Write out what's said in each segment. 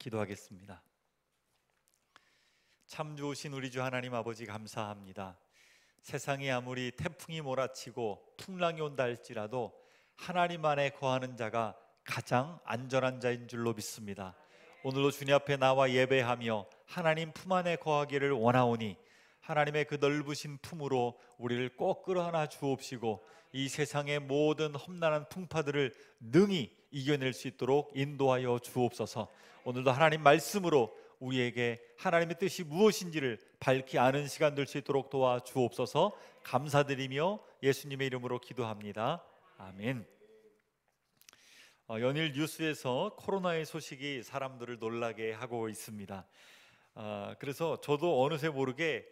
기도하겠습니다. 참 좋으신 우리 주 하나님 아버지 감사합니다. 세상이 아무리 태풍이 몰아치고 풍랑이 온다 할지라도 하나님 안에 거하는 자가 가장 안전한 자인 줄로 믿습니다. 오늘도 주님 앞에 나와 예배하며 하나님 품 안에 거하기를 원하오니 하나님의 그 넓으신 품으로 우리를 꼭 끌어안아 주옵시고 이 세상의 모든 험난한 풍파들을 능히 이겨낼 수 있도록 인도하여 주옵소서. 오늘도 하나님 말씀으로 우리에게 하나님의 뜻이 무엇인지를 밝히 아는 시간 될 수 있도록 도와주옵소서. 감사드리며 예수님의 이름으로 기도합니다. 아멘. 연일 뉴스에서 코로나의 소식이 사람들을 놀라게 하고 있습니다. 그래서 저도 어느새 모르게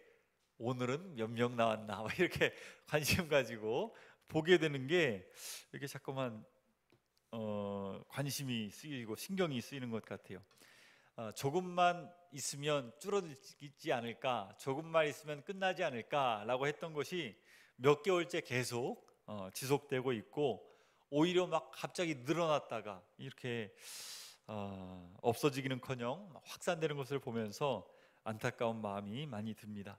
오늘은 몇 명 나왔나 이렇게 관심 가지고 보게 되는 게 이렇게 자꾸만 관심이 쓰이고 신경이 쓰이는 것 같아요. 조금만 있으면 줄어들지 않을까, 조금만 있으면 끝나지 않을까라고 했던 것이 몇 개월째 계속 지속되고 있고 오히려 막 갑자기 늘어났다가 이렇게 없어지기는커녕 확산되는 것을 보면서 안타까운 마음이 많이 듭니다.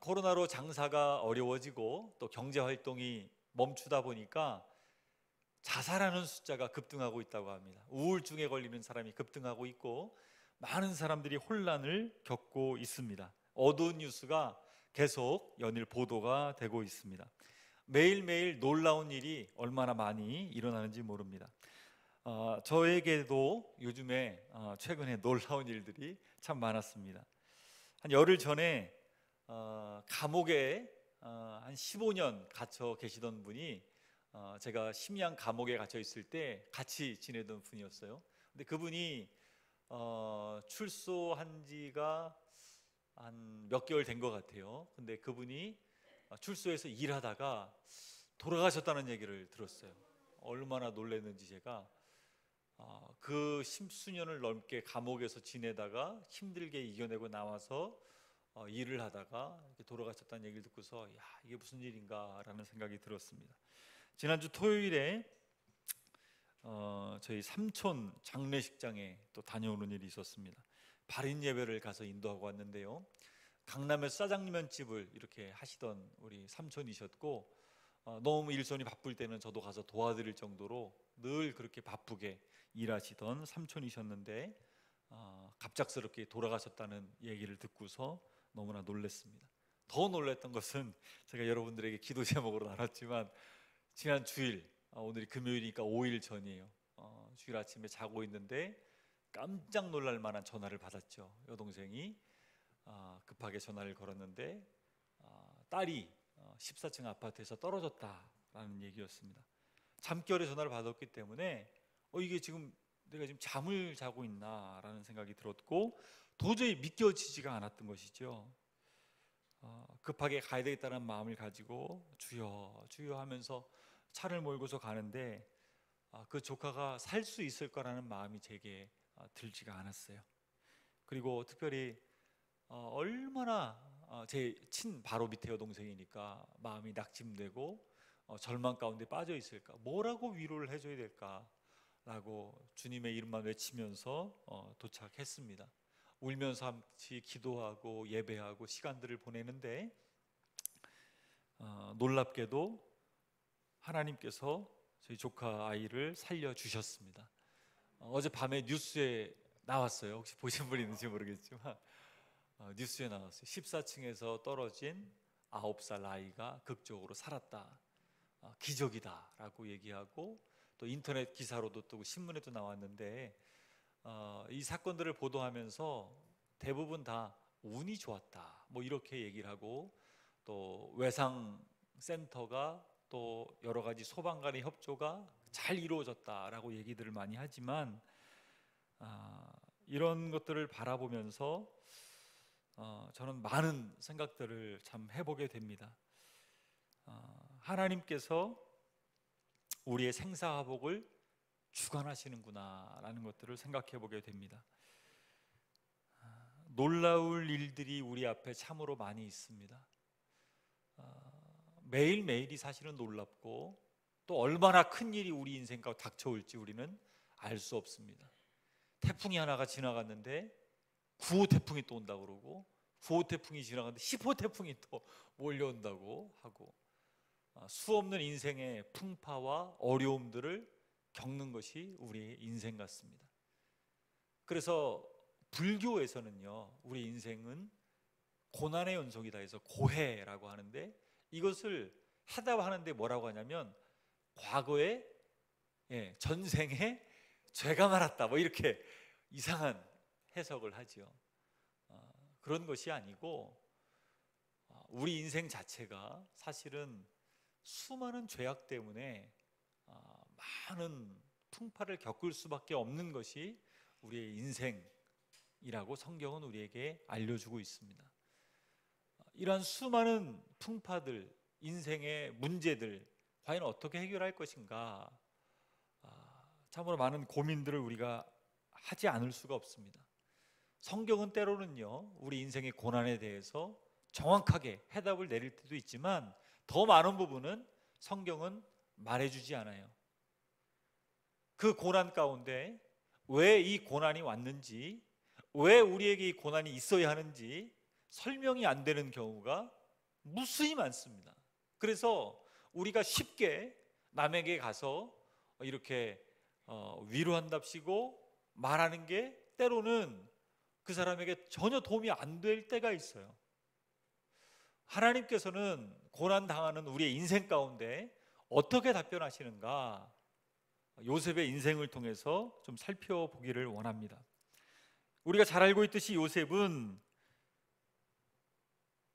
코로나로 장사가 어려워지고 또 경제 활동이 멈추다 보니까 자살하는 숫자가 급등하고 있다고 합니다. 우울증에 걸리는 사람이 급등하고 있고 많은 사람들이 혼란을 겪고 있습니다. 어두운 뉴스가 계속 연일 보도가 되고 있습니다. 매일매일 놀라운 일이 얼마나 많이 일어나는지 모릅니다. 저에게도 요즘에 최근에 놀라운 일들이 참 많았습니다. 한 열흘 전에 감옥에 한 15년 갇혀 계시던 분이 제가 심양 감옥에 갇혀 있을 때 같이 지내던 분이었어요. 근데 그분이 출소한 지가 한 몇 개월 된 것 같아요. 근데 그분이 출소해서 일하다가 돌아가셨다는 얘기를 들었어요. 얼마나 놀랐는지 제가 그 십수년을 넘게 감옥에서 지내다가 힘들게 이겨내고 나와서 일을 하다가 이렇게 돌아가셨다는 얘기를 듣고서 야, 이게 무슨 일인가라는 생각이 들었습니다. 지난주 토요일에 저희 삼촌 장례식장에 또 다녀오는 일이 있었습니다. 발인 예배를 가서 인도하고 왔는데요. 강남에서 짜장면집을 이렇게 하시던 우리 삼촌이셨고 너무 일손이 바쁠 때는 저도 가서 도와드릴 정도로 늘 그렇게 바쁘게 일하시던 삼촌이셨는데 갑작스럽게 돌아가셨다는 얘기를 듣고서 너무나 놀랐습니다. 더 놀랐던 것은 제가 여러분들에게 기도 제목으로 나눴지만 지난 주일, 오늘이 금요일이니까 5일 전이에요. 주일 아침에 자고 있는데 깜짝 놀랄 만한 전화를 받았죠. 여동생이 급하게 전화를 걸었는데 딸이 14층 아파트에서 떨어졌다라는 얘기였습니다. 잠결에 전화를 받았기 때문에 이게 지금 내가 지금 잠을 자고 있나라는 생각이 들었고 도저히 믿겨지지가 않았던 것이죠. 급하게 가야 되겠다는 마음을 가지고 주여 주여 하면서 차를 몰고서 가는데 그 조카가 살 수 있을 거라는 마음이 제게 들지가 않았어요. 그리고 특별히 얼마나 제 친 바로 밑에 여동생이니까 마음이 낙심되고 절망 가운데 빠져 있을까, 뭐라고 위로를 해줘야 될까라고 주님의 이름만 외치면서 도착했습니다. 울면서 함께 기도하고 예배하고 시간들을 보내는데 놀랍게도 하나님께서 저희 조카 아이를 살려주셨습니다. 어젯밤에 뉴스에 나왔어요. 혹시 보신 분 있는지 모르겠지만 뉴스에 나왔어요. 14층에서 떨어진 9살 아이가 극적으로 살았다. 기적이다 라고 얘기하고 또 인터넷 기사로도 뜨고 신문에도 나왔는데 이 사건들을 보도하면서 대부분 다 운이 좋았다 뭐 이렇게 얘기를 하고 또 외상센터가 또 여러 가지 소방 간의 협조가 잘 이루어졌다라고 얘기들을 많이 하지만 이런 것들을 바라보면서 저는 많은 생각들을 참 해보게 됩니다. 하나님께서 우리의 생사화복을 주관하시는구나 라는 것들을 생각해 보게 됩니다. 놀라울 일들이 우리 앞에 참으로 많이 있습니다. 매일매일이 사실은 놀랍고 또 얼마나 큰 일이 우리 인생 가운데 닥쳐올지 우리는 알 수 없습니다. 태풍이 하나가 지나갔는데 9호 태풍이 또 온다고 그러고 9호 태풍이 지나갔는데 10호 태풍이 또 몰려온다고 하고 수없는 인생의 풍파와 어려움들을 겪는 것이 우리의 인생 같습니다. 그래서 불교에서는요, 우리 인생은 고난의 연속이다 해서 고해라고 하는데, 이것을 해답하는데 뭐라고 하냐면 과거에 전생에 죄가 많았다 뭐 이렇게 이상한 해석을 하죠. 그런 것이 아니고 우리 인생 자체가 사실은 수많은 죄악 때문에 많은 풍파를 겪을 수밖에 없는 것이 우리의 인생이라고 성경은 우리에게 알려주고 있습니다. 이러한 수많은 풍파들, 인생의 문제들 과연 어떻게 해결할 것인가, 참으로 많은 고민들을 우리가 하지 않을 수가 없습니다. 성경은 때로는요, 우리 인생의 고난에 대해서 정확하게 해답을 내릴 때도 있지만 더 많은 부분은 성경은 말해주지 않아요. 그 고난 가운데 왜 이 고난이 왔는지, 왜 우리에게 이 고난이 있어야 하는지 설명이 안 되는 경우가 무수히 많습니다. 그래서 우리가 쉽게 남에게 가서 이렇게 위로한답시고 말하는 게 때로는 그 사람에게 전혀 도움이 안 될 때가 있어요. 하나님께서는 고난 당하는 우리의 인생 가운데 어떻게 답변하시는가, 요셉의 인생을 통해서 좀 살펴보기를 원합니다. 우리가 잘 알고 있듯이 요셉은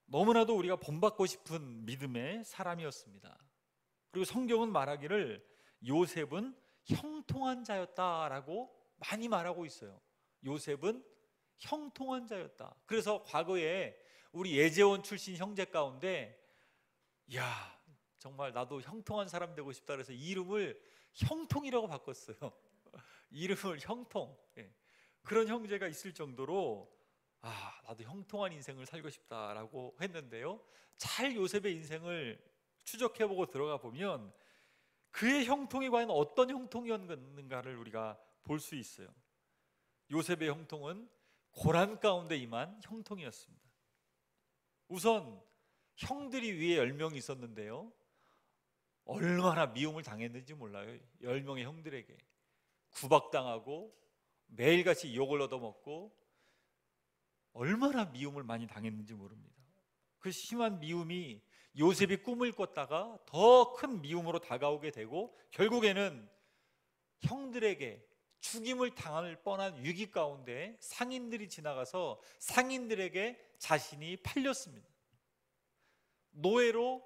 너무나도 우리가 본받고 싶은 믿음의 사람이었습니다. 그리고 성경은 말하기를 요셉은 형통한 자였다라고 많이 말하고 있어요. 요셉은 형통한 자였다. 그래서 과거에 우리 예재원 출신 형제 가운데 야, 정말 나도 형통한 사람 되고 싶다 그래서 이름을 형통이라고 바꿨어요. 이름을 형통. 그런 형제가 있을 정도로 나도 형통한 인생을 살고 싶다라고 했는데요, 잘 요셉의 인생을 추적해보고 들어가 보면 그의 형통이 과연 어떤 형통이었는가를 우리가 볼 수 있어요. 요셉의 형통은 고난 가운데 임한 형통이었습니다. 우선 형들이 위에 10명이 있었는데요, 얼마나 미움을 당했는지 몰라요. 10명의 형들에게 구박당하고 매일같이 욕을 얻어먹고 얼마나 미움을 많이 당했는지 모릅니다. 그 심한 미움이 요셉이 꿈을 꿨다가 더 큰 미움으로 다가오게 되고 결국에는 형들에게 죽임을 당할 뻔한 위기 가운데 상인들이 지나가서 상인들에게 자신이 팔렸습니다. 노예로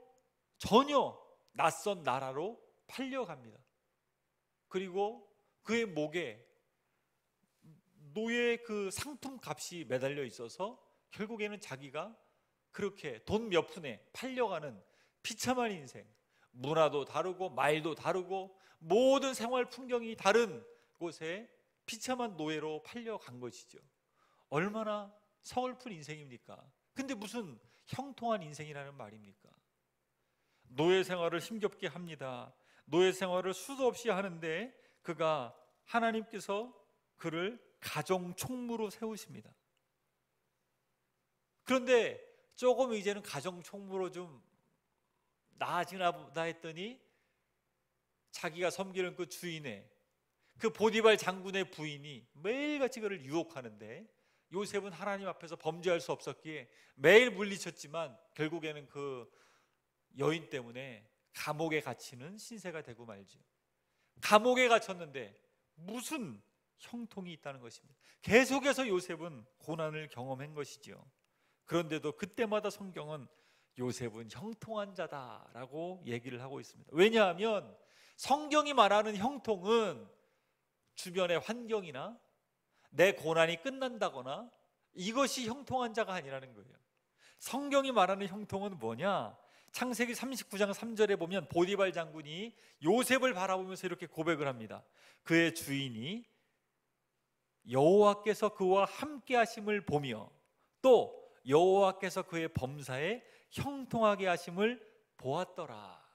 전혀 낯선 나라로 팔려갑니다. 그리고 그의 목에 노예의 그 상품 값이 매달려 있어서 결국에는 자기가 그렇게 돈 몇 푼에 팔려가는 비참한 인생, 문화도 다르고 말도 다르고 모든 생활 풍경이 다른 곳에 비참한 노예로 팔려간 것이죠. 얼마나 서글픈 인생입니까? 근데 무슨 형통한 인생이라는 말입니까? 노예 생활을 힘겹게 합니다. 노예 생활을 수도 없이 하는데 그가 하나님께서 그를 가정 총무로 세우십니다. 그런데 조금 이제는 가정 총무로 좀 나아지나 보다 했더니 자기가 섬기는 그 주인의 그 보디발 장군의 부인이 매일같이 그를 유혹하는데 요셉은 하나님 앞에서 범죄할 수 없었기에 매일 물리쳤지만 결국에는 그 여인 때문에 감옥에 갇히는 신세가 되고 말죠. 감옥에 갇혔는데 무슨 형통이 있다는 것입니다. 계속해서 요셉은 고난을 경험한 것이죠. 그런데도 그때마다 성경은 요셉은 형통한 자다라고 얘기를 하고 있습니다. 왜냐하면 성경이 말하는 형통은 주변의 환경이나 내 고난이 끝난다거나 이것이 형통한 자가 아니라는 거예요. 성경이 말하는 형통은 뭐냐? 창세기 39장 3절에 보면 보디발 장군이 요셉을 바라보면서 이렇게 고백을 합니다. 그의 주인이 여호와께서 그와 함께 하심을 보며 또 여호와께서 그의 범사에 형통하게 하심을 보았더라.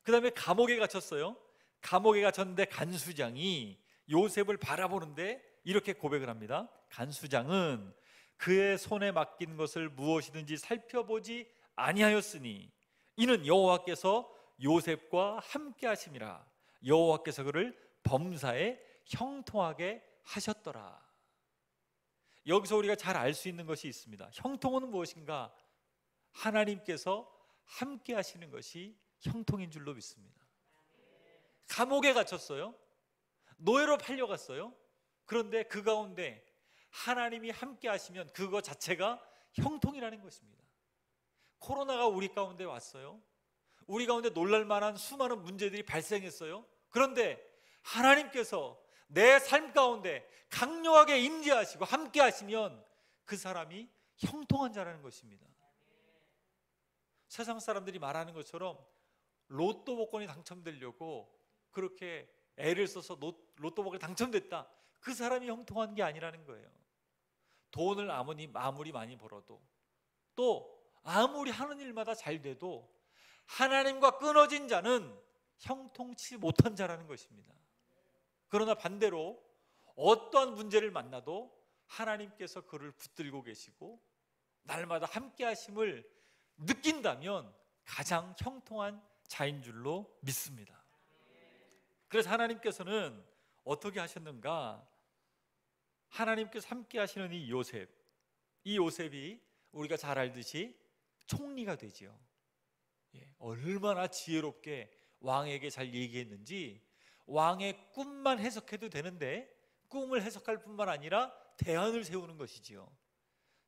그 다음에 감옥에 갇혔어요. 감옥에 갇혔는데 간수장이 요셉을 바라보는데 이렇게 고백을 합니다. 간수장은 그의 손에 맡긴 것을 무엇이든지 살펴보지 아니하였으니 이는 여호와께서 요셉과 함께 하심이라. 여호와께서 그를 범사에 형통하게 하셨더라. 여기서 우리가 잘 알 수 있는 것이 있습니다. 형통은 무엇인가? 하나님께서 함께 하시는 것이 형통인 줄로 믿습니다. 감옥에 갇혔어요. 노예로 팔려갔어요. 그런데 그 가운데 하나님이 함께 하시면 그거 자체가 형통이라는 것입니다. 코로나가 우리 가운데 왔어요. 우리 가운데 놀랄만한 수많은 문제들이 발생했어요. 그런데 하나님께서 내 삶 가운데 강력하게 임재하시고 함께 하시면 그 사람이 형통한 자라는 것입니다. 세상 사람들이 말하는 것처럼 로또 복권이 당첨되려고 그렇게 애를 써서 로또 복권이 당첨됐다, 그 사람이 형통한 게 아니라는 거예요. 돈을 아무리 많이 벌어도, 또 아무리 하는 일마다 잘 돼도 하나님과 끊어진 자는 형통치 못한 자라는 것입니다. 그러나 반대로 어떠한 문제를 만나도 하나님께서 그를 붙들고 계시고 날마다 함께 하심을 느낀다면 가장 형통한 자인 줄로 믿습니다. 그래서 하나님께서는 어떻게 하셨는가? 하나님께서 함께 하시는 이 요셉이 우리가 잘 알듯이 총리가 되지요. 얼마나 지혜롭게 왕에게 잘 얘기했는지, 왕의 꿈만 해석해도 되는데 꿈을 해석할 뿐만 아니라 대안을 세우는 것이지요.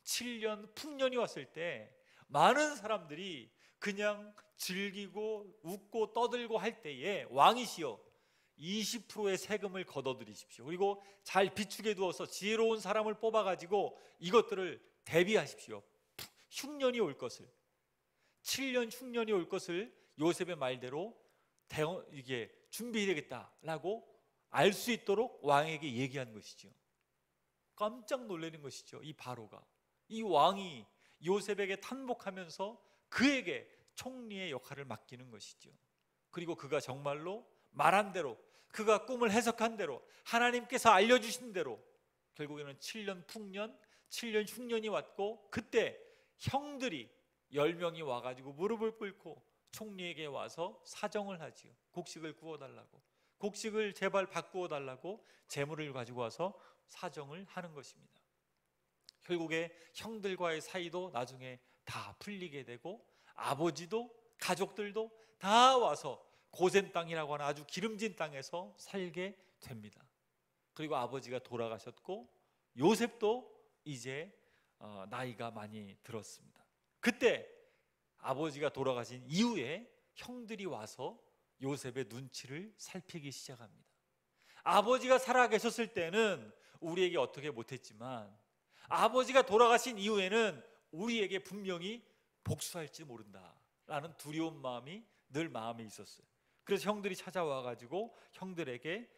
7년 풍년이 왔을 때 많은 사람들이 그냥 즐기고 웃고 떠들고 할 때에 왕이시여 20%의 세금을 걷어들이십시오. 그리고 잘 비축해 두어서 지혜로운 사람을 뽑아가지고 이것들을 대비하십시오. 흉년이 올 것을, 7년 흉년이 올 것을 요셉의 말대로 이게 준비해야겠다라고 알 수 있도록 왕에게 얘기한 것이죠. 깜짝 놀라는 것이죠. 이 바로가, 이 왕이 요셉에게 탄복하면서 그에게 총리의 역할을 맡기는 것이죠. 그리고 그가 정말로 말한 대로, 그가 꿈을 해석한 대로, 하나님께서 알려주신 대로 결국에는 7년 풍년, 7년 흉년이 왔고, 그때 형들이 10명이 와가지고 무릎을 꿇고 총리에게 와서 사정을 하지요. 곡식을 구워달라고, 곡식을 제발 바꾸어 달라고 재물을 가지고 와서 사정을 하는 것입니다. 결국에 형들과의 사이도 나중에 다 풀리게 되고, 아버지도 가족들도 다 와서 고센 땅이라고 하는 아주 기름진 땅에서 살게 됩니다. 그리고 아버지가 돌아가셨고 요셉도 이제 나이가 많이 들었습니다. 그때 아버지가 돌아가신 이후에 형들이 와서 요셉의 눈치를 살피기 시작합니다. 아버지가 살아계셨을 때는 우리에게 어떻게 못했지만 아버지가 돌아가신 이후에는 우리에게 분명히 복수할지 모른다라는 두려운 마음이 늘 마음에 있었어요. 그래서 형들이 찾아와가지고 형들이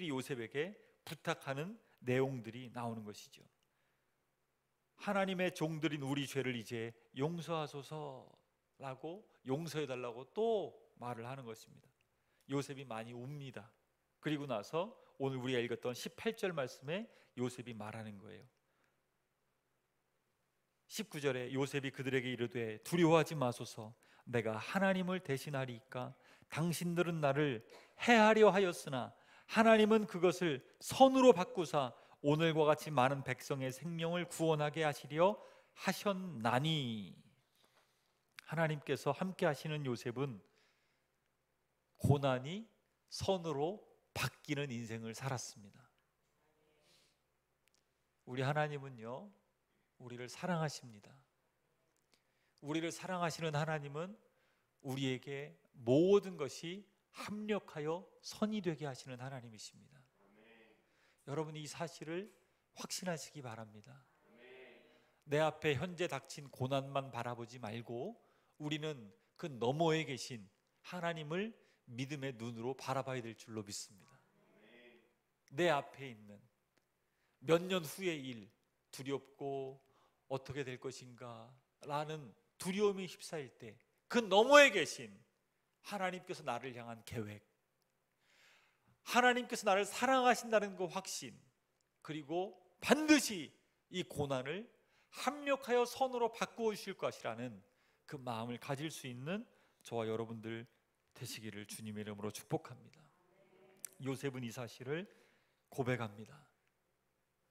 요셉에게 부탁하는 내용들이 나오는 것이죠. 하나님의 종들인 우리 죄를 이제 용서하소서라고, 용서해달라고 또 말을 하는 것입니다. 요셉이 많이 웁니다. 그리고 나서 오늘 우리가 읽었던 18절 말씀에 요셉이 말하는 거예요. 19절에 요셉이 그들에게 이르되 두려워하지 마소서, 내가 하나님을 대신하리이까. 당신들은 나를 해하려 하였으나 하나님은 그것을 선으로 바꾸사 오늘과 같이 많은 백성의 생명을 구원하게 하시려 하셨나니. 하나님께서 함께 하시는 요셉은 고난이 선으로 바뀌는 인생을 살았습니다. 우리 하나님은요, 우리를 사랑하십니다. 우리를 사랑하시는 하나님은 우리에게 모든 것이 합력하여 선이 되게 하시는 하나님이십니다. 여러분이 이 사실을 확신하시기 바랍니다. 내 앞에 현재 닥친 고난만 바라보지 말고 우리는 그 너머에 계신 하나님을 믿음의 눈으로 바라봐야 될 줄로 믿습니다. 내 앞에 있는 몇 년 후의 일, 두렵고 어떻게 될 것인가 라는 두려움이 휩싸일 때 그 너머에 계신 하나님께서 나를 향한 계획, 하나님께서 나를 사랑하신다는 그 확신, 그리고 반드시 이 고난을 합력하여 선으로 바꾸어 주실 것이라는 그 마음을 가질 수 있는 저와 여러분들 되시기를 주님의 이름으로 축복합니다. 요셉은 이 사실을 고백합니다.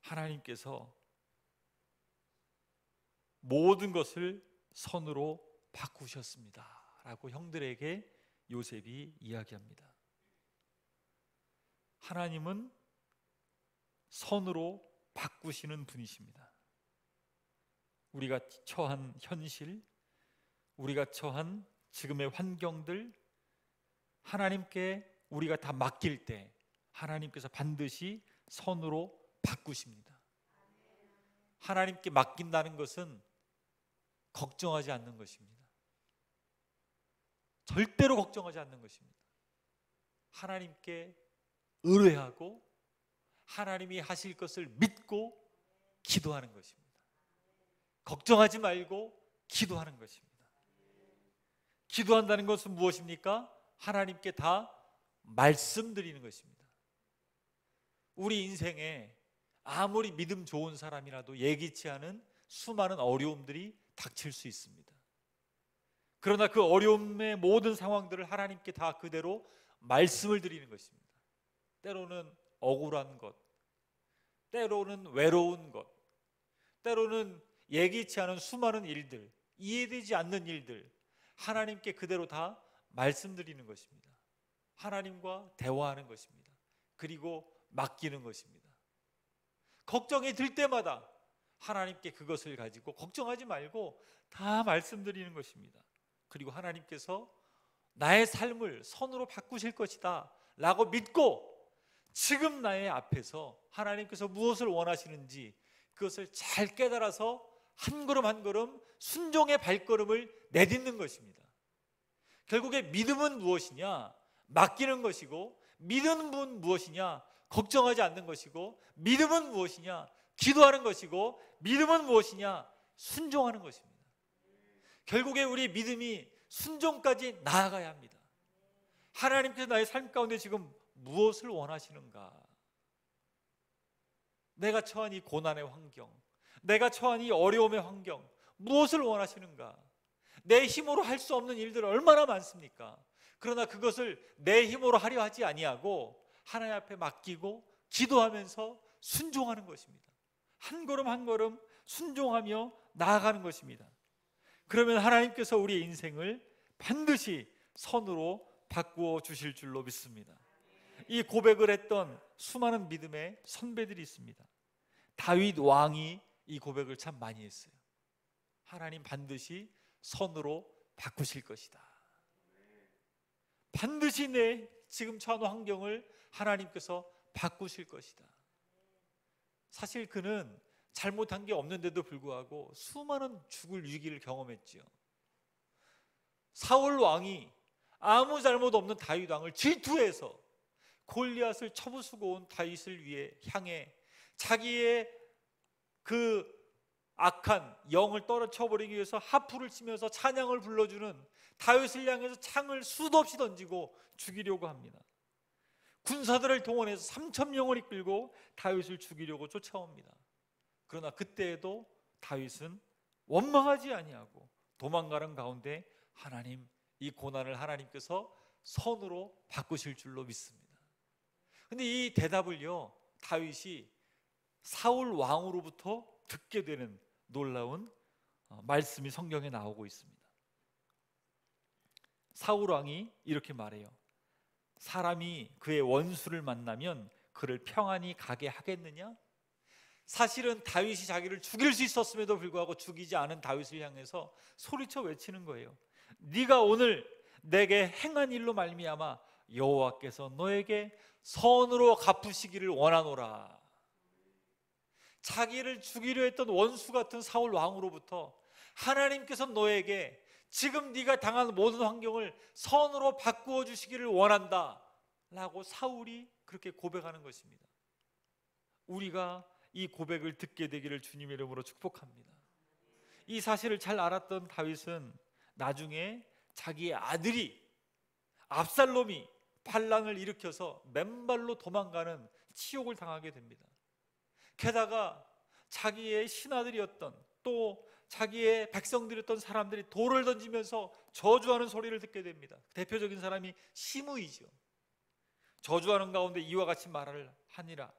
하나님께서 모든 것을 선으로 바꾸셨습니다 라고 형들에게 요셉이 이야기합니다. 하나님은 선으로 바꾸시는 분이십니다. 우리가 처한 현실, 우리가 처한 지금의 환경들, 하나님께 우리가 다 맡길 때 하나님께서 반드시 선으로 바꾸십니다. 하나님께 맡긴다는 것은 걱정하지 않는 것입니다. 절대로 걱정하지 않는 것입니다. 하나님께 의뢰하고 하나님이 하실 것을 믿고 기도하는 것입니다. 걱정하지 말고 기도하는 것입니다. 기도한다는 것은 무엇입니까? 하나님께 다 말씀드리는 것입니다. 우리 인생에 아무리 믿음 좋은 사람이라도 예기치 않은 수많은 어려움들이 닥칠 수 있습니다. 그러나 그 어려움의 모든 상황들을 하나님께 다 그대로 말씀을 드리는 것입니다. 때로는 억울한 것, 때로는 외로운 것, 때로는 예기치 않은 수많은 일들, 이해되지 않는 일들, 하나님께 그대로 다 말씀드리는 것입니다. 하나님과 대화하는 것입니다. 그리고 맡기는 것입니다. 걱정이 들 때마다 하나님께 그것을 가지고 걱정하지 말고 다 말씀드리는 것입니다. 그리고 하나님께서 나의 삶을 선으로 바꾸실 것이다 라고 믿고 지금 나의 앞에서 하나님께서 무엇을 원하시는지 그것을 잘 깨달아서 한 걸음 한 걸음 순종의 발걸음을 내딛는 것입니다. 결국에 믿음은 무엇이냐? 맡기는 것이고, 믿음은 무엇이냐? 걱정하지 않는 것이고, 믿음은 무엇이냐? 기도하는 것이고, 믿음은 무엇이냐? 순종하는 것입니다. 결국에 우리 믿음이 순종까지 나아가야 합니다. 하나님께서 나의 삶 가운데 지금 무엇을 원하시는가? 내가 처한 이 고난의 환경, 내가 처한 이 어려움의 환경, 무엇을 원하시는가? 내 힘으로 할 수 없는 일들 얼마나 많습니까? 그러나 그것을 내 힘으로 하려 하지 아니하고 하나님 앞에 맡기고 기도하면서 순종하는 것입니다. 한 걸음 한 걸음 순종하며 나아가는 것입니다. 그러면 하나님께서 우리의 인생을 반드시 선으로 바꾸어 주실 줄로 믿습니다. 이 고백을 했던 수많은 믿음의 선배들이 있습니다. 다윗 왕이 이 고백을 참 많이 했어요. 하나님 반드시 선으로 바꾸실 것이다. 반드시 내 지금 처한 환경을 하나님께서 바꾸실 것이다. 사실 그는 잘못한 게 없는데도 불구하고 수많은 죽을 위기를 경험했지요. 사울 왕이 아무 잘못 없는 다윗 왕을 질투해서 골리앗을 쳐부수고 온 다윗을 향해 자기의 그 악한 영을 떨어쳐버리기 위해서 하프를 치면서 찬양을 불러주는 다윗을 향해서 창을 수도 없이 던지고 죽이려고 합니다. 군사들을 동원해서 3,000명을 이끌고 다윗을 죽이려고 쫓아옵니다. 그러나 그때에도 다윗은 원망하지 아니하고 도망가는 가운데 하나님, 이 고난을 하나님께서 선으로 바꾸실 줄로 믿습니다. 근데 이 대답을요, 다윗이 사울 왕으로부터 듣게 되는 놀라운 말씀이 성경에 나오고 있습니다. 사울 왕이 이렇게 말해요. 사람이 그의 원수를 만나면 그를 평안히 가게 하겠느냐? 사실은 다윗이 자기를 죽일 수 있었음에도 불구하고 죽이지 않은 다윗을 향해서 소리쳐 외치는 거예요. 네가 오늘 내게 행한 일로 말미암아 여호와께서 너에게 선으로 갚으시기를 원하노라. 자기를 죽이려 했던 원수 같은 사울 왕으로부터 하나님께서 너에게 지금 네가 당한 모든 환경을 선으로 바꾸어 주시기를 원한다 라고 사울이 그렇게 고백하는 것입니다. 우리가 이 고백을 듣게 되기를 주님의 이름으로 축복합니다. 이 사실을 잘 알았던 다윗은 나중에 자기의 아들이 압살롬이 반란을 일으켜서 맨발로 도망가는 치욕을 당하게 됩니다. 게다가 자기의 신하들이었던, 또 자기의 백성들이었던 사람들이 돌을 던지면서 저주하는 소리를 듣게 됩니다. 대표적인 사람이 시므이죠. 저주하는 가운데 이와 같이 말을 하니라.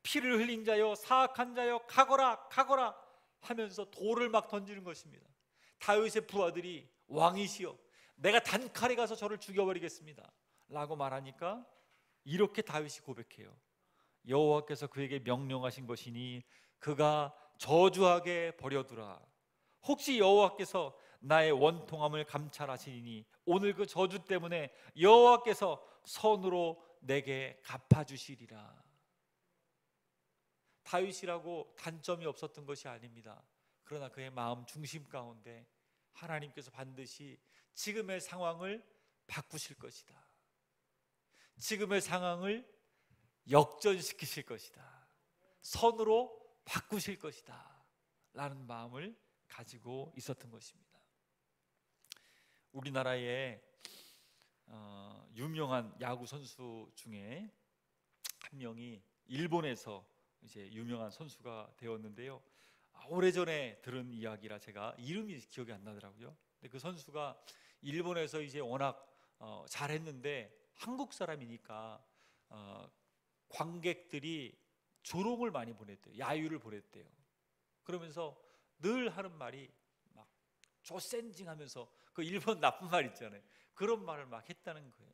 피를 흘린 자여, 사악한 자여, 가거라 가거라 하면서 돌을 막 던지는 것입니다. 다윗의 부하들이 왕이시여, 내가 단칼에 가서 저를 죽여버리겠습니다 라고 말하니까 이렇게 다윗이 고백해요. 여호와께서 그에게 명령하신 것이니 그가 저주하게 버려두라. 혹시 여호와께서 나의 원통함을 감찰하시니 오늘 그 저주 때문에 여호와께서 선으로 내게 갚아주시리라. 다윗이라고 단점이 없었던 것이 아닙니다. 그러나 그의 마음 중심 가운데 하나님께서 반드시 지금의 상황을 바꾸실 것이다, 지금의 상황을 역전시키실 것이다, 선으로 바꾸실 것이다 라는 마음을 가지고 있었던 것입니다. 우리나라의 유명한 야구 선수 중에 한 명이 일본에서 이제 유명한 선수가 되었는데요. 오래전에 들은 이야기라 제가 이름이 기억이 안 나더라고요. 근데 그 선수가 일본에서 이제 워낙 잘했는데 한국 사람이니까 관객들이 조롱을 많이 보냈대요. 야유를 보냈대요. 그러면서 늘 하는 말이 막 조센징하면서 그 일본 나쁜 말 있잖아요. 그런 말을 막 했다는 거예요.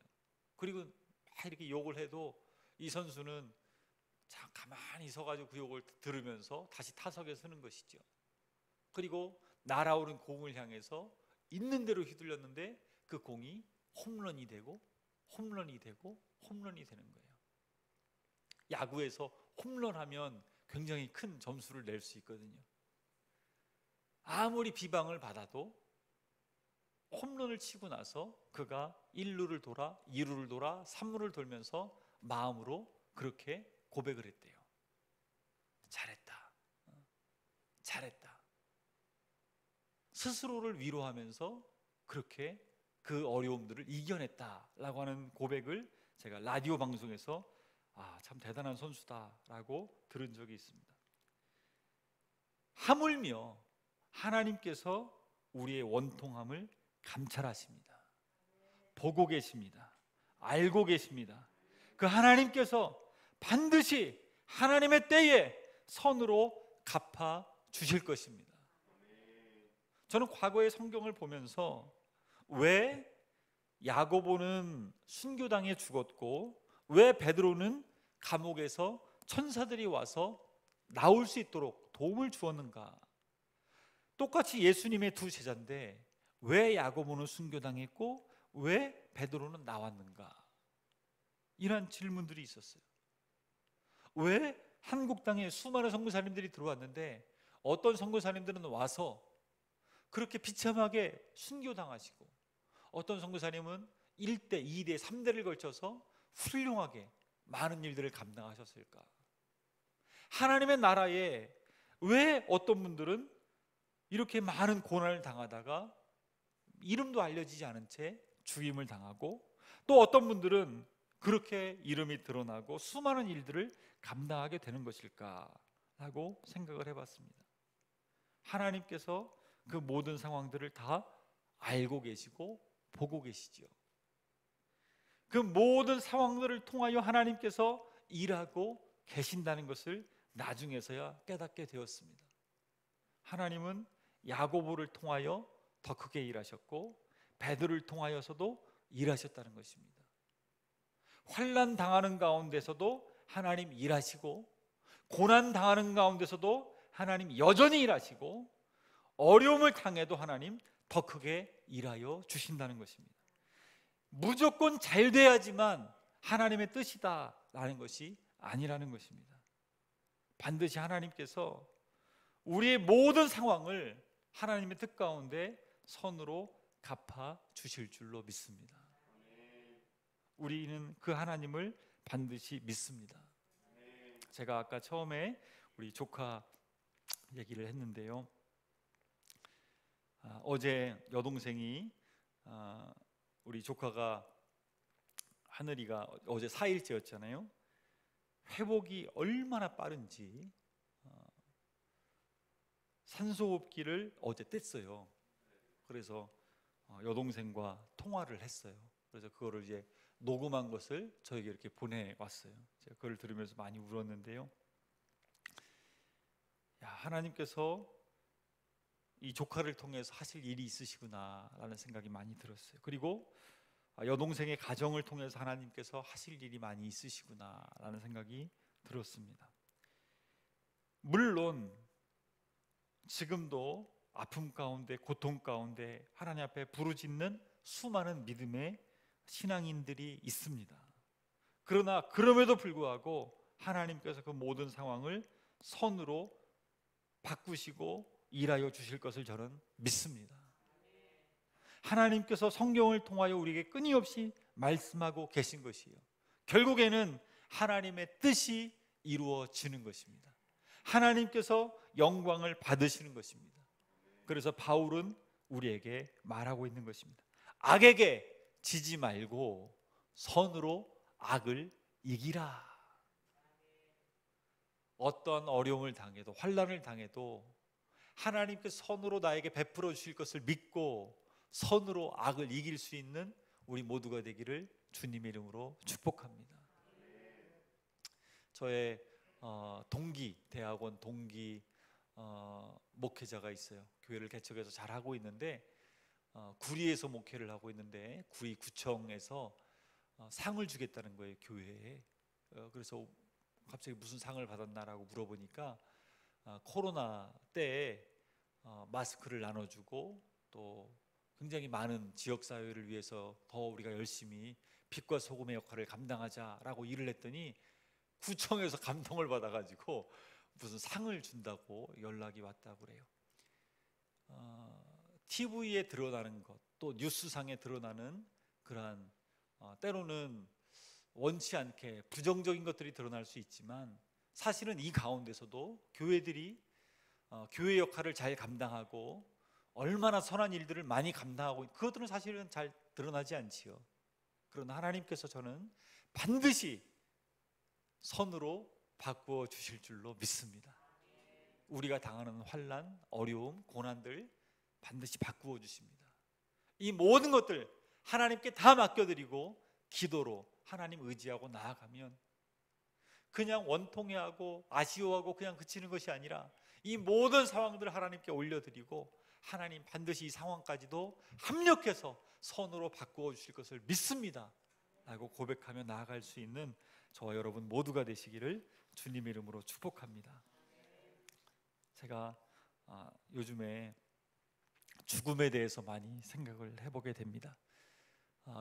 그리고 막 이렇게 욕을 해도 이 선수는 참 가만히 서가지고 그 욕을 들으면서 다시 타석에 서는 것이죠. 그리고 날아오는 공을 향해서 있는 대로 휘둘렸는데 그 공이 홈런이 되고 홈런이 되고 홈런이 되는 거예요. 야구에서 홈런하면 굉장히 큰 점수를 낼 수 있거든요. 아무리 비방을 받아도 홈런을 치고 나서 그가 1루를 돌아 2루를 돌아 3루를 돌면서 마음으로 그렇게 고백을 했대요. 잘했다, 잘했다. 스스로를 위로하면서 그렇게 그 어려움들을 이겨냈다라고 하는 고백을 제가 라디오 방송에서 참 대단한 선수다라고 들은 적이 있습니다. 하물며 하나님께서 우리의 원통함을 감찰하십니다. 보고 계십니다. 알고 계십니다. 그 하나님께서 반드시 하나님의 때에 선으로 갚아 주실 것입니다. 저는 과거의 성경을 보면서 왜 야고보는 순교당해 죽었고 왜 베드로는 감옥에서 천사들이 와서 나올 수 있도록 도움을 주었는가? 똑같이 예수님의 두 제자인데 왜 야고보는 순교당했고 왜 베드로는 나왔는가? 이런 질문들이 있었어요. 왜 한국 땅에 수많은 선교사님들이 들어왔는데 어떤 선교사님들은 와서 그렇게 비참하게 순교당하시고 어떤 선교사님은 1대, 2대, 3대를 걸쳐서 훌륭하게 많은 일들을 감당하셨을까? 하나님의 나라에 왜 어떤 분들은 이렇게 많은 고난을 당하다가 이름도 알려지지 않은 채 죽임을 당하고 또 어떤 분들은 그렇게 이름이 드러나고 수많은 일들을 감당하게 되는 것일까라고 생각을 해봤습니다. 하나님께서 그 모든 상황들을 다 알고 계시고 보고 계시죠. 그 모든 상황들을 통하여 하나님께서 일하고 계신다는 것을 나중에서야 깨닫게 되었습니다. 하나님은 야고보를 통하여 더 크게 일하셨고 베드로를 통하여서도 일하셨다는 것입니다. 환난 당하는 가운데서도 하나님 일하시고 고난 당하는 가운데서도 하나님 여전히 일하시고 어려움을 당해도 하나님 더 크게 일하여 주신다는 것입니다. 무조건 잘 돼야지만 하나님의 뜻이다라는 것이 아니라는 것입니다. 반드시 하나님께서 우리의 모든 상황을 하나님의 뜻 가운데 선으로 갚아 주실 줄로 믿습니다. 우리는 그 하나님을 반드시 믿습니다. 제가 아까 처음에 우리 조카 얘기를 했는데요. 어제 여동생이 우리 조카가 하늘이가 어제 4일째였잖아요. 회복이 얼마나 빠른지 산소호흡기를 어제 뗐어요. 그래서 여동생과 통화를 했어요. 그래서 그거를 이제 녹음한 것을 저에게 이렇게 보내왔어요. 제가 그걸 들으면서 많이 울었는데요. 야, 하나님께서 이 조카를 통해서 하실 일이 있으시구나라는 생각이 많이 들었어요. 그리고 여동생의 가정을 통해서 하나님께서 하실 일이 많이 있으시구나라는 생각이 들었습니다. 물론 지금도 아픔 가운데, 고통 가운데 하나님 앞에 부르짖는 수많은 믿음의 신앙인들이 있습니다. 그러나 그럼에도 불구하고 하나님께서 그 모든 상황을 선으로 바꾸시고 일하여 주실 것을 저는 믿습니다. 하나님께서 성경을 통하여 우리에게 끊임없이 말씀하고 계신 것이요, 결국에는 하나님의 뜻이 이루어지는 것입니다. 하나님께서 영광을 받으시는 것입니다. 그래서 바울은 우리에게 말하고 있는 것입니다. 악에게 지지 말고 선으로 악을 이기라. 어떤 어려움을 당해도, 환난을 당해도 하나님께서 선으로 나에게 베풀어 주실 것을 믿고 선으로 악을 이길 수 있는 우리 모두가 되기를 주님의 이름으로 축복합니다. 저의 동기, 대학원 동기 목회자가 있어요. 교회를 개척해서 잘하고 있는데 구리에서 목회를 하고 있는데 구리 구청에서 상을 주겠다는 거예요, 교회에. 그래서 갑자기 무슨 상을 받았나라고 물어보니까 코로나 때에 마스크를 나눠주고 또 굉장히 많은 지역사회를 위해서 더 우리가 열심히 빛과 소금의 역할을 감당하자라고 일을 했더니 구청에서 감동을 받아가지고 무슨 상을 준다고 연락이 왔다고 그래요. TV에 드러나는 것, 또 뉴스상에 드러나는 그러한 때로는 원치 않게 부정적인 것들이 드러날 수 있지만 사실은 이 가운데서도 교회들이 교회 역할을 잘 감당하고 얼마나 선한 일들을 많이 감당하고, 그것들은 사실은 잘 드러나지 않지요. 그러나 하나님께서 저는 반드시 선으로 바꾸어 주실 줄로 믿습니다. 우리가 당하는 환난, 어려움, 고난들 반드시 바꾸어 주십니다. 이 모든 것들 하나님께 다 맡겨드리고 기도로 하나님 의지하고 나아가면 그냥 원통해하고 아쉬워하고 그냥 그치는 것이 아니라 이 모든 상황들을 하나님께 올려드리고 하나님 반드시 이 상황까지도 합력해서 선으로 바꾸어 주실 것을 믿습니다 라고 고백하며 나아갈 수 있는 저와 여러분 모두가 되시기를 주님의 이름으로 축복합니다. 제가 요즘에 죽음에 대해서 많이 생각을 해보게 됩니다.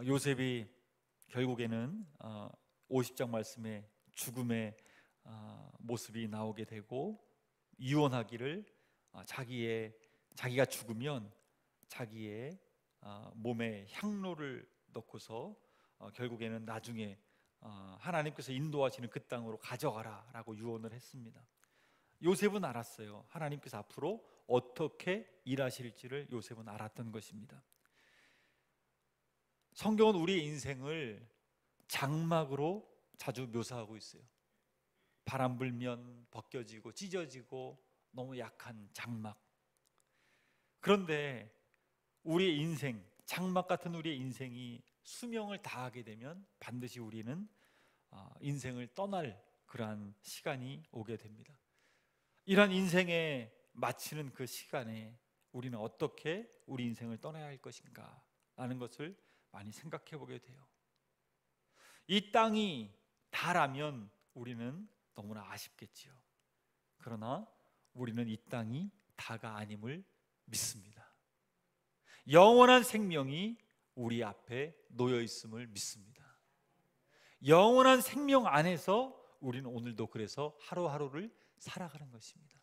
요셉이 결국에는 50장 말씀에 죽음의 모습이 나오게 되고 유언하기를 자기가 죽으면 자기의 몸에 향로를 넣고서 결국에는 나중에 하나님께서 인도하시는 그 땅으로 가져가라 라고 유언을 했습니다. 요셉은 알았어요. 하나님께서 앞으로 어떻게 일하실지를 요셉은 알았던 것입니다. 성경은 우리의 인생을 장막으로 자주 묘사하고 있어요. 바람 불면 벗겨지고 찢어지고 너무 약한 장막. 그런데 우리의 인생, 장막 같은 우리의 인생이 수명을 다하게 되면 반드시 우리는 인생을 떠날 그러한 시간이 오게 됩니다. 이러한 인생에 마치는 그 시간에 우리는 어떻게 우리 인생을 떠나야 할 것인가 라는 것을 많이 생각해 보게 돼요. 이 땅이 다라면 우리는 너무나 아쉽겠지요. 그러나 우리는 이 땅이 다가 아님을 믿습니다. 영원한 생명이 우리 앞에 놓여 있음을 믿습니다. 영원한 생명 안에서 우리는 오늘도 그래서 하루하루를 살아가는 것입니다.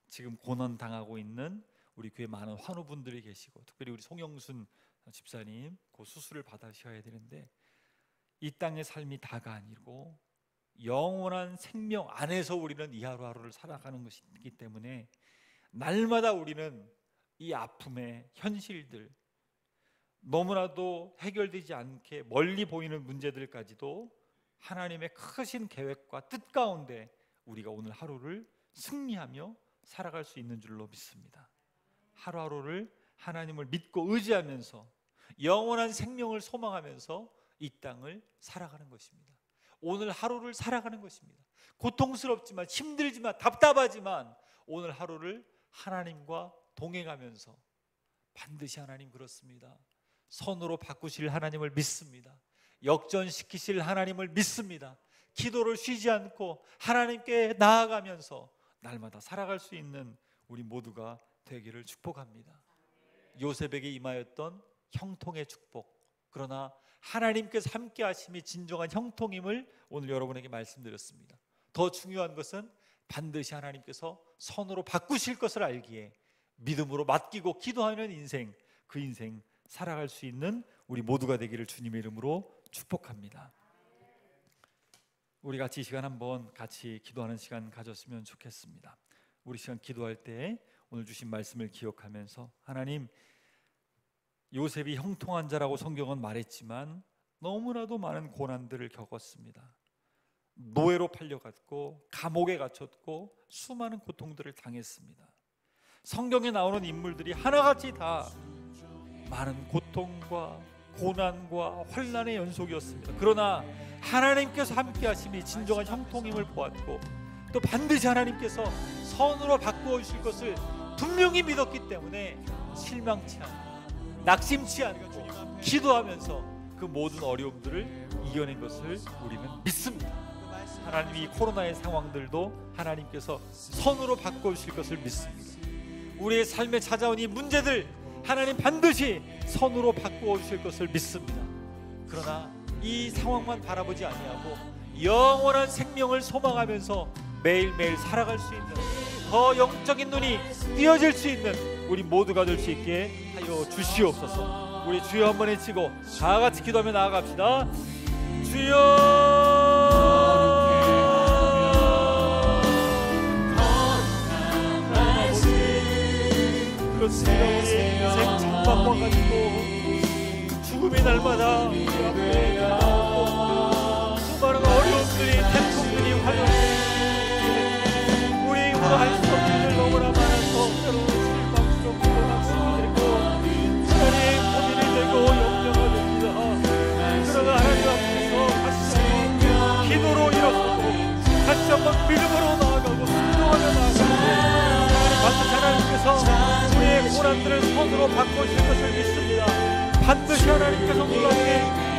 지금 고난 당하고 있는 우리 교회 많은 환우분들이 계시고 특별히 우리 송영순 집사님 그 수술을 받으셔야 되는데 이 땅의 삶이 다가 아니고 영원한 생명 안에서 우리는 이 하루하루를 살아가는 것이기 때문에 날마다 우리는 이 아픔의 현실들, 너무나도 해결되지 않게 멀리 보이는 문제들까지도 하나님의 크신 계획과 뜻 가운데 우리가 오늘 하루를 승리하며 살아갈 수 있는 줄로 믿습니다. 하루하루를 하나님을 믿고 의지하면서 영원한 생명을 소망하면서 이 땅을 살아가는 것입니다. 오늘 하루를 살아가는 것입니다. 고통스럽지만 힘들지만 답답하지만 오늘 하루를 하나님과 동행하면서 반드시 하나님 그렇습니다. 선으로 바꾸실 하나님을 믿습니다. 역전시키실 하나님을 믿습니다. 기도를 쉬지 않고 하나님께 나아가면서 날마다 살아갈 수 있는 우리 모두가 되기를 축복합니다. 요셉에게 임하였던 형통의 축복, 그러나 하나님께서 함께 하심이 진정한 형통임을 오늘 여러분에게 말씀드렸습니다. 더 중요한 것은 반드시 하나님께서 선으로 바꾸실 것을 알기에 믿음으로 맡기고 기도하는 인생, 그 인생 살아갈 수 있는 우리 모두가 되기를 주님의 이름으로 축복합니다. 우리 같이 이 시간 한번 같이 기도하는 시간 가졌으면 좋겠습니다. 우리 시간 기도할 때 오늘 주신 말씀을 기억하면서, 하나님, 요셉이 형통한 자라고 성경은 말했지만 너무나도 많은 고난들을 겪었습니다. 노예로 팔려갔고 감옥에 갇혔고 수많은 고통들을 당했습니다. 성경에 나오는 인물들이 하나같이 다 많은 고통과 고난과 환난의 연속이었습니다. 그러나 하나님께서 함께 하심이 진정한 형통임을 보았고 또 반드시 하나님께서 선으로 바꾸어 주실 것을 분명히 믿었기 때문에 실망치 않고 낙심치 않고 기도하면서 그 모든 어려움들을 이겨낸 것을 우리는 믿습니다. 하나님이 코로나의 상황들도 하나님께서 선으로 바꿔주실 것을 믿습니다. 우리의 삶에 찾아온 이 문제들 하나님 반드시 선으로 바꿔주실 것을 믿습니다. 그러나 이 상황만 바라보지 아니하고 영원한 생명을 소망하면서 매일매일 살아갈 수 있는, 더 영적인 눈이 띄어질 수 있는 우리 모두가 될 수 있게 하여 주시옵소서. 우리 주여 한번 외치고 다 같이 기도하며 나아갑시다. 주여, 그렇습니다. 우리 인생 창밖과 가지고 죽음의 날마다 우리 앞에 나오고 수많은 어려움들이, 태풍들이 활용해 우리 힘으로 할 수 없는 일 너무나 많아서 때로는 실망스럽고 낙심되고 하나님 고민이 되고 염려가 됩니다. 그러나 하나님 앞에서 다시 한번 기도로 일어서고 다시 한번 믿음으로 나아가고 순종하며 나아가고 반드시 하나님께서 우리의 고난들을 선으로 바꿔주실 것을 믿습니다. 반드시 하나님께서 우리에게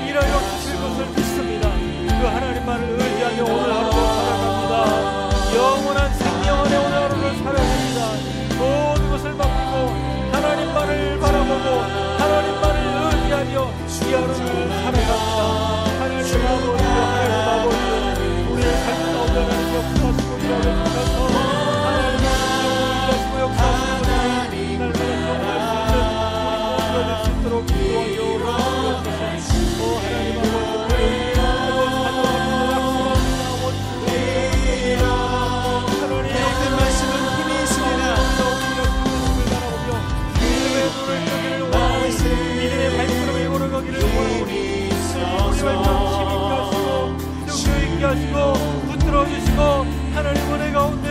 일하여 주실 것을 믿습니다. 그 하나님만을 의지하며 오늘 하루를 살아갑니다. 영원한 생명 안에 오늘 하루를 살아갑니다. 모든 것을 맡기고 하나님만을 바라보고 하나님만을 의지하며 이 하루를 살아갑니다. 하나님 아버지, 하나님 아버지, 우리의 삶 가운데 하나님 역사하시고 일하여 주셔서 하나님 역사하시고 날마다 경험할 수 있는 우리 모두가 될 수 있도록 기도하여 주옵소서. 하나님 아버지, 하나님의 말씀은 힘이 있습니다. 믿음의 발걸음을 걸어가기를 원하오니 우리 발걸음 힘있게 하시고 능력 있게 하시고 붙들어 주시고 하나님 은혜 가운데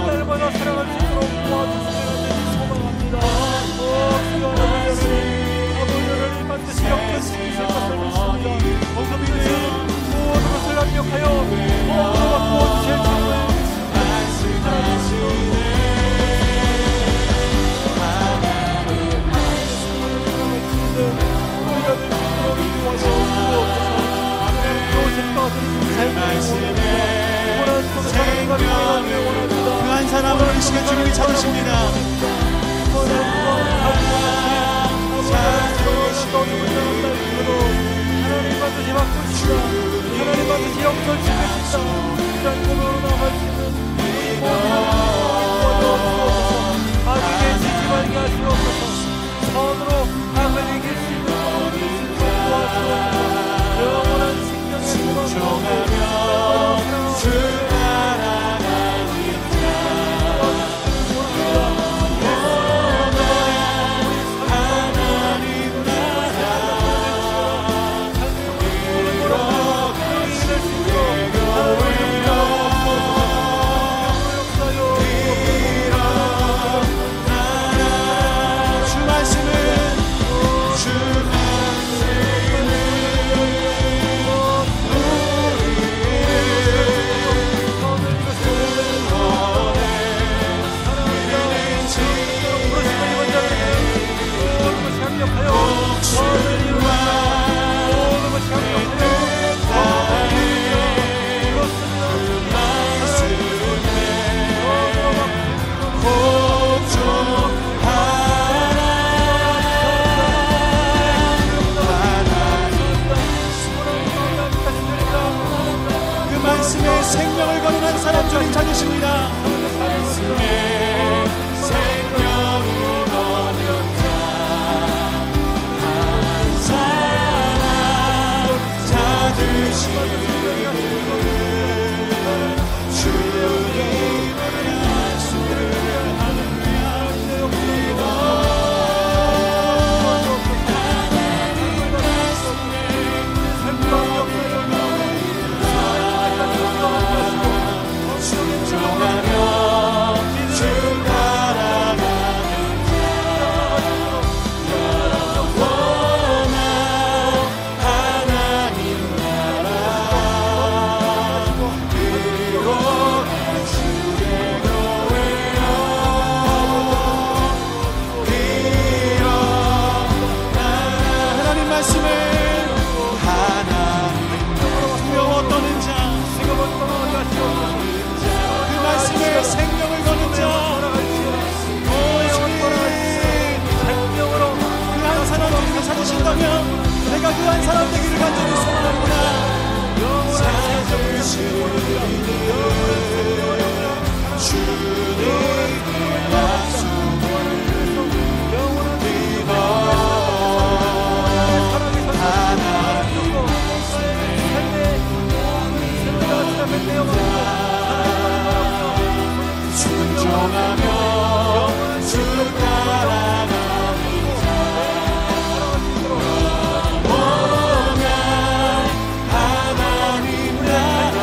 날마다 살아갈 수 있도록 도와주시기를 소망합니다. 주여 아버지 하나님 반드시 역전시키실 것을 믿습니다. 어서비는 모든 것을 합력하여 모두 바꾸어 주실 주님을 그 한 사람을 이 시간 주님이 찾으십니다. 하나님 반드시 바꾸시다. 하나님 반드시 역전시키시다. 장고로 나갈 수 있는 우리 모두가 악에게 지지 말게 하시옵소서. 선으로 악을 이길 수 있는 모든 것을 도와주옵소서. 영원한 생명의 소망을 주 찾으십니다. 내 생명을 거둔 자 한 사람 찾으시기를 주님의 말씀을 할렐루야 믿어 하나님 말씀에 순종하며 주 따라가는 자 영원한 하나님 나라 그곳에 주의 교회여 하나님 말씀에 두려워 떠는 자, 그 말씀에 생명을 거는 자, 생명으로 그 한 사람 우리가 찾으신다면 내가 그 한 사람 되기를 간절히 소원합니다. 찾으시기를 주님의 약속을 믿어 순종하며 주 따라가는 영원한 하나님 나라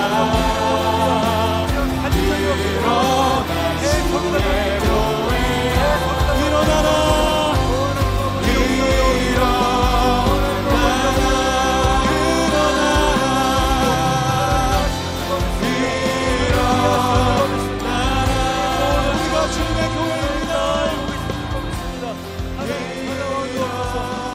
일어나라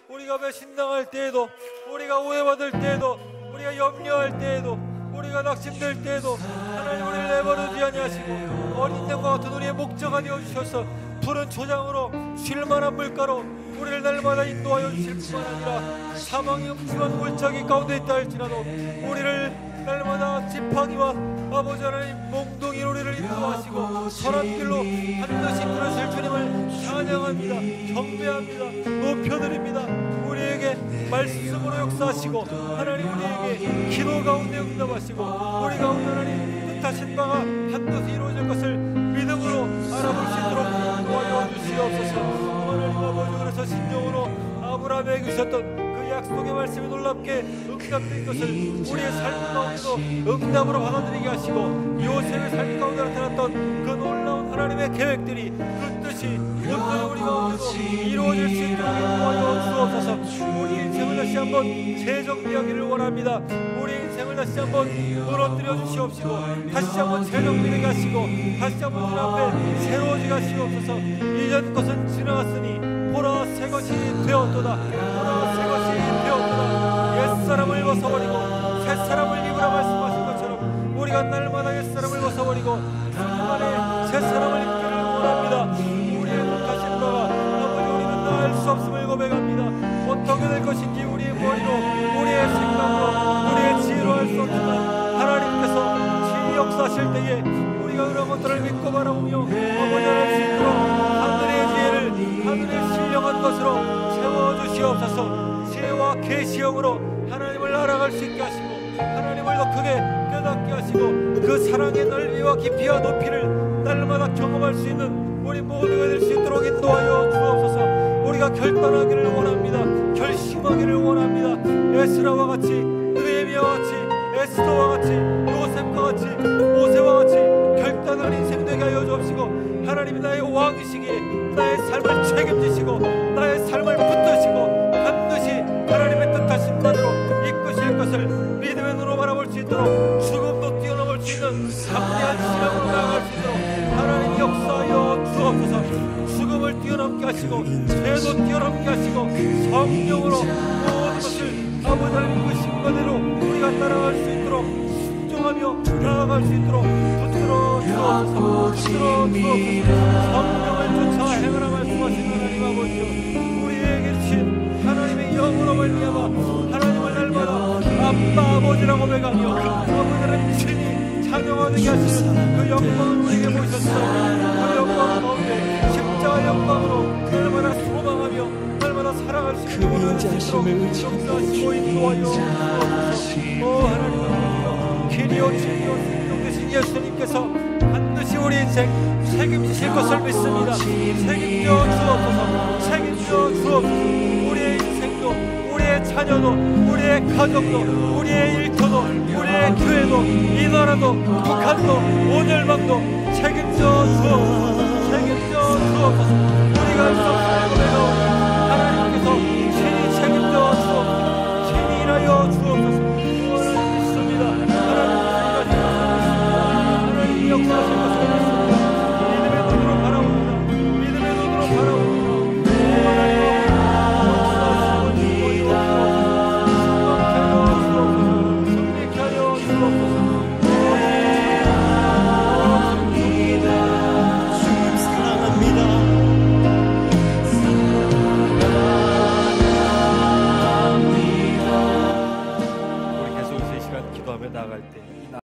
우리가 배신당할 때에도, 우리가 오해받을 때에도, 우리가 염려할 때에도, 우리가 낙심될 때에도 하나님 우리를 내버려두지 아니하시고 어린 양과 같은 우리의 목자가 되어주셔서 푸른 초장으로 쉴만한 물가로 우리를 날마다 인도하여 주실 뿐만 아니라 사망의 음침한 골짜기 가운데 있다 할지라도 우리를 날마다 지팡이와 아버지 하나님 몽둥이로 우리를 인도하시고 선한 길로 반드시 부르실 주님을 찬양합니다. 경배합니다. 높여드립니다. 우리에게 말씀으로 역사하시고 하나님 우리에게 기도 가운데 응답하시고 우리 가운데 하나님 뜻하신 바가 반드시 이루어질 것을 믿음으로 알아볼 수 있도록 도와줘 주시옵소서. 하나님 아버지, 그래서 신령으로 아브라함에게 주셨던 그 약속의 말씀이 놀랍게 응답된 것을 우리의 삶 가운데도 응답으로 받아들이게 하시고 요셉의 삶 가운데 나타났던 그 놀라운 하나님의 계획들이 그 뜻이 온전히 우리 가운데도 이루어질 수 있도록 도와줘 주옵소서. 우리 인생을 다시 한번 재정비하기를 원합니다. 우리 인생을 다시 한번 무너뜨려 주시옵시고 다시 한번 재정비되게 하시고 다시 한번 주 앞에 새로워지게 하시옵소서. 이전 것은 지나갔으니 보라 새 것이 되었도다. 보라 새 것이 되었도다. 옛사람을 벗어버리고 새사람을 입으라 말씀하신 것처럼 우리가 날마다 옛사람을 벗어버리고 순간에 새사람을 입기를 원합니다. 우리의 뜻하신 바가 아버지 우리는 다 알 수 없음을 고백합니다. 어떻게 될 것인지 우리의 머리로 우리의 생각으로 우리의 지혜로 알 수 없지만 하나님께서 친히 역사하실 때에 우리가 그런 것들을 믿고 바라보며 아버지 할 수 있도록 하늘의 지혜를 하늘의 신령한 것으로 채워주시옵소서. 지혜와 계시형으로 하나님을 알아갈 수 있게 하시고 하나님을 더 크게 깨닫게 하시고 그 사랑의 넓이와 깊이와 높이를 날마다 경험할 수 있는 우리 모두가 될 수 있도록 인도하여 주옵소서. 우리가 결단하기를 원합니다. 결심하기를 원합니다. 에스라와 같이 느헤미야와 같이 에스더와 같이 요셉과 같이 모세와 같이 결단한 인생 되게 하여 주옵시고 하나님이 나의 왕이시기에 나의 삶을 책임지시고 나의 삶을 붙드시고 반드시 하나님의 뜻하신 바대로 이끄실 것을 믿음의 눈으로 바라볼 수 있도록 죽음도 뛰어넘을 수 있는 강대한 신앙으로 나아갈 수 있도록 하나님 역사하여 주옵소서. 죽음을 뛰어넘게 하시고 죄도 뛰어넘게 하시고 성령으로 모든 것을 아버지 하나님 이끄신 바대로 우리가 따라갈 수 있도록 순종하며 나아갈 수 있도록 붙들어 주옵소서. 성령을 쫓아 행하라 말씀하신 하나님 아버지여, 우리에게 주신 하나님의 영으로 말미암아 하나님을 날마다 아빠 아버지라고 배가며 아버지 하나님 친히 찬양하게 하시는 그 영광을 수 있도록 역사하시고 인도하여 주옵소서. 하나님 길이요 진리요 생명 되신 예수님께서 반드시 우리 인생 책임지실 것을 믿습니다. 책임져 주옵소서. 책임져 주옵소서. 우리의 인생도, 우리의 자녀도, 우리의 가정도, 우리의 일터도, 우리의 교회도, 이 나라도, 북한도, 오늘만도 책임져 주옵소서. 책임져 주옵소서. 우리가 있어 살고 내가